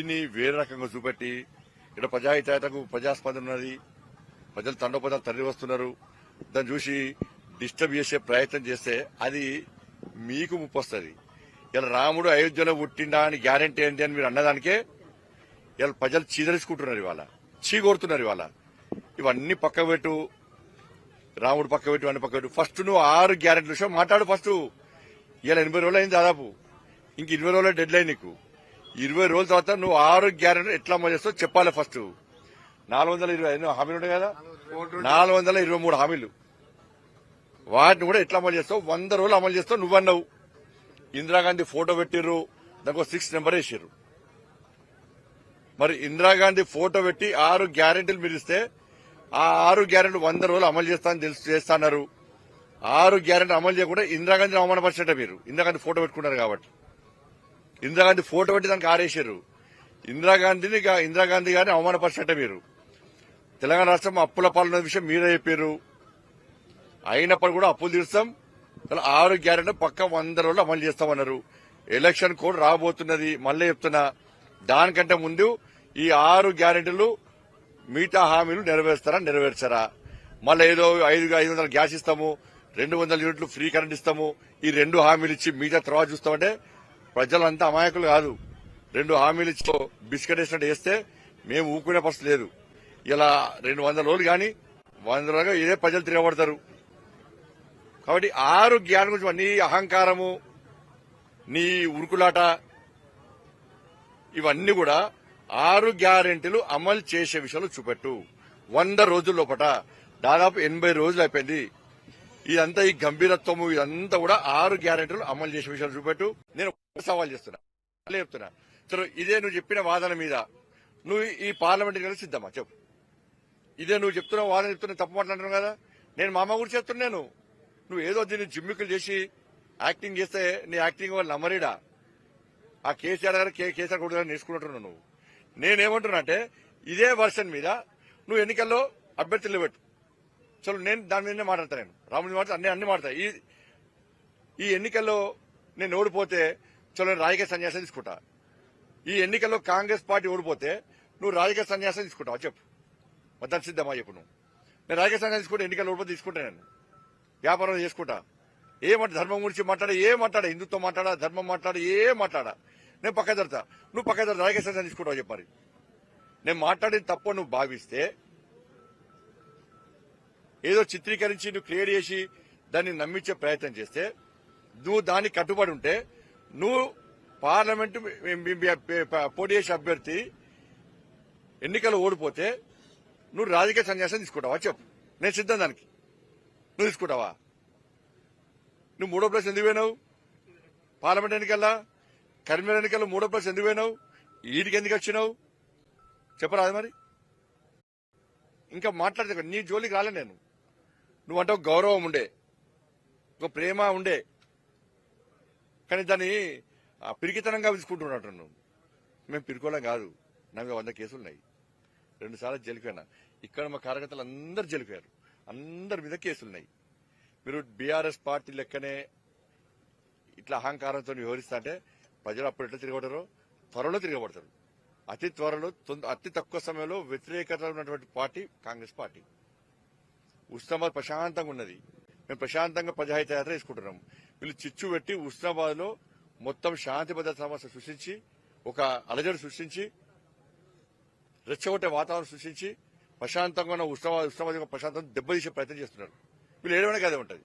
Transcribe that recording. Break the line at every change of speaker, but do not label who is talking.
దీన్ని వేరే రకంగా చూపెట్టి ఇక్కడ ప్రజాహితకు ప్రజాస్పందన ఉన్నది, ప్రజలు తండోపదాలు తరలి వస్తున్నారు, దాన్ని చూసి డిస్టర్బ్ చేసే ప్రయత్నం చేస్తే అది మీకు ముప్పు వస్తుంది. ఇలా రాముడు అయోధ్యలో పుట్టిండా అని గ్యారెంటీ ఏంటి అని మీరు అన్నదానికే ఇలా ప్రజలు చీదరించుకుంటున్నారు, ఇవాళ చీకొడుతున్నారు. ఇవాళ ఇవన్నీ పక్క పెట్టు, రాముడు పక్క పెట్టు, అన్ని పక్క పెట్టు. ఫస్ట్ నువ్వు 6 గ్యారెంటీల విషయం మాట్లాడు. ఫస్ట్ ఇలా 80 రోజులు అయింది దాదాపు, ఇంక 20 రోజుల డెడ్ లైన్ నీకు. 20 రోజుల తర్వాత నువ్వు 6 గ్యారెంటీ ఎట్లా అమలు చేస్తావు చెప్పాలి. ఫస్ట్ 425 హామీలు ఉంటాయి కదా, 423 హామీలు, వాటిని కూడా ఎట్లా అమలు చేస్తావు? 100 రోజులు అమలు చేస్తావు నువ్వన్నావు. ఇందిరాగాంధీ ఫోటో పెట్టిర్రు, దానికి 6 నెంబర్ వేసిర్రు. మరి ఇందిరాగాంధీ ఫోటో పెట్టి 6 గ్యారెంటీలు మీరు ఇస్తే ఆ 6 గ్యారెంటీలు 100 రోజులు అమలు చేస్తాన్నారు. 6 గ్యారెంటీ అమలు చేయకుండా ఇందిరాగాంధీని అవమానపరిచినట్టే మీరు. ఇందిరాగాంధీ ఫోటో పెట్టుకున్నారు కాబట్టి, ఇందిరాగాంధీ ఫోటో పెట్టి దానికి ఆరేసారు. ఇందిరాగాంధీ గారిని అవమానపరిచినట్టే మీరు. తెలంగాణ రాష్ట్రం అప్పుల పాలన విషయం మీరే చెప్పారు. అయినప్పుడు కూడా అప్పులు తీరుస్తాం, 6 గ్యారెంటీ పక్క 100 రోజులు అమలు చేస్తామన్నారు. ఎలక్షన్ కోడ్ రాబోతున్నది, మళ్ళీ చెప్తున్నా. దానికంటే ముందు ఈ 6 గ్యారెంటీలు మిగతా హామీలు నెరవేర్చారా? మళ్ళీ ఏదో 500 గ్యాస్ ఇస్తాము, 200 యూనిట్లు ఫ్రీ కరెంట్ ఇస్తాము, ఈ 2 హామీలు ఇచ్చి మిగతా తర్వాత చూస్తామంటే ప్రజలంతా అమాయకులు కాదు. 2 హామీలు ఇచ్చి బిస్కెట్ వేసినట్టు వేస్తే మేము ఊకునే పరిస్థితి లేదు. ఇలా 200 రోజులు కానీ 100 రోజులుగా ఇదే ప్రజలు తిరగబడతారు. కాబట్టి 6 గ్యారెంటీ గురించి నీ అహంకారము, నీ ఉరుకులాట, ఇవన్నీ కూడా 6 గ్యారెంటీలు అమలు చేసే విషయాలు చూపెట్టు. 100 రోజుల లోపట దాదాపు 80 రోజులు అయిపోయింది. ఇదంతా ఈ గంభీరత్వము ఇదంతా కూడా 6 గ్యారెంటీలు అమలు చేసే విషయాలు చూపెట్టు. నేను సవాల్ చేస్తున్నా, చెప్తున్నా. సరే, ఇదే నువ్వు చెప్పిన వాదన మీద నువ్వు ఈ పార్లమెంట్ కలిసి సిద్ధమా చెప్పు. ఇదే నువ్వు చెప్తున్న వాదన చెప్తున్నా, తప్పు మాట్లాడుతున్నావు కదా. నేను మా అమ్మ గురించి చెప్తున్నాను. నువ్వు ఏదో దీన్ని జిమ్మికులు చేసి యాక్టింగ్ చేస్తే నీ యాక్టింగ్ వాళ్ళు నమ్మరీడా. ఆ కేసీఆర్ గారు కేసీఆర్ కొడుకు నేర్చుకుంటున్నావు నువ్వు. నేనేమంటున్నా అంటే ఇదే వర్షన్ మీద నువ్వు ఎన్నికల్లో అభ్యర్థులు పెట్టు. చలో, నేను దాని మీదనే మాట్లాడతా. నేను రాముడి మాట అన్ని మాట్లాడతా. ఈ ఎన్నికల్లో నేను ఓడిపోతే చలో నేను రాజకీయ సన్యాసం తీసుకుంటా. ఈ ఎన్నికల్లో కాంగ్రెస్ పార్టీ ఓడిపోతే నువ్వు రాజకీయ సన్యాసం తీసుకుంటావా చెప్పు. మొత్తం సిద్ధమా చెప్పు. నువ్వు నేను రాజకీయ సన్యాసం తీసుకుంటే ఎన్నికల్లో ఓడిపోతే తీసుకుంటా. నేను వ్యాపారం చేసుకుంటా. ఏమంటే ధర్మం గురించి మాట్లాడా, హిందుత్వం మాట్లాడా, ధర్మం మాట్లాడా, నేను పక్క జరుగుతా. నువ్వు పక్క జరుగుతా, రాజకీయ సన్యాసం తీసుకుంటావు చెప్పాలి. నేను మాట్లాడిన తప్పు నువ్వు భావిస్తే, ఏదో చిత్రీకరించి నువ్వు క్రియేట్ చేసి దాన్ని నమ్మించే ప్రయత్నం చేస్తే, నువ్వు దానికి కట్టుబడి ఉంటే, నువ్వు పార్లమెంటు పోటీ చేసే అభ్యర్థి ఎన్నికలు ఓడిపోతే నువ్వు రాజకీయ సన్యాసం తీసుకుంటావా చెప్పు. నేను సిద్ధం దానికి. నువ్వు తీసుకుంటావా? నువ్వు 3వ ప్లేస్ ఎందుకు పోయినావు? పార్లమెంట్ ఎన్నికల్లా కరీంనగర్ ఎన్నికల్లో 3వ ప్లేస్ ఎందుకు పోయినావు? ఈడికి ఎందుకు వచ్చినావు చెప్పరాదు. మరి ఇంకా మాట్లాడితే నీ జోలికి రాలే నేను. నువ్వంటే ఒక గౌరవం ఉండే, ఒక ప్రేమ ఉండే, కానీ దాన్ని పిరికితనంగా తీసుకుంటున్నట్టు నువ్వు. మేము పిరుకోలేం కాదు. నాకు 100 కేసులున్నాయి. 2 సార్లు జైలుపోయినా. ఇక్కడ మా కార్యకర్తలు అందరు జైలుపోయారు. అందరి మీద కేసులున్నాయి. మీరు బీఆర్ఎస్ పార్టీ లెక్కనే ఇట్లా అహంకారంతో వ్యవహరిస్తా అంటే ప్రజలు అప్పుడు ఎట్లా తిరగబడతారో త్వరలో తిరగబడతారు. అతి త్వరలో అతి తక్కువ సమయంలో వ్యతిరేకత ఉన్నటువంటి పార్టీ కాంగ్రెస్ పార్టీ. ఉస్నాబాద్ ప్రశాంతంగా ఉన్నది. మేము ప్రశాంతంగా ప్రజాహిత యాత్ర తీసుకుంటున్నాం. వీళ్ళు చిచ్చు పెట్టి ఉస్నాబాద్ లో మొత్తం శాంతి భద్రత సమస్య సృష్టించి, ఒక అలజడి సృష్టించి, రెచ్చగొట్టే వాతావరణం సృష్టించి ప్రశాంతంగా ఉన్న ఉస్నాబాద్ ప్రశాంతంగా దెబ్బతీసే ప్రయత్నం చేస్తున్నారు. వీళ్ళు ఏడవడానికి అదే ఉంటుంది.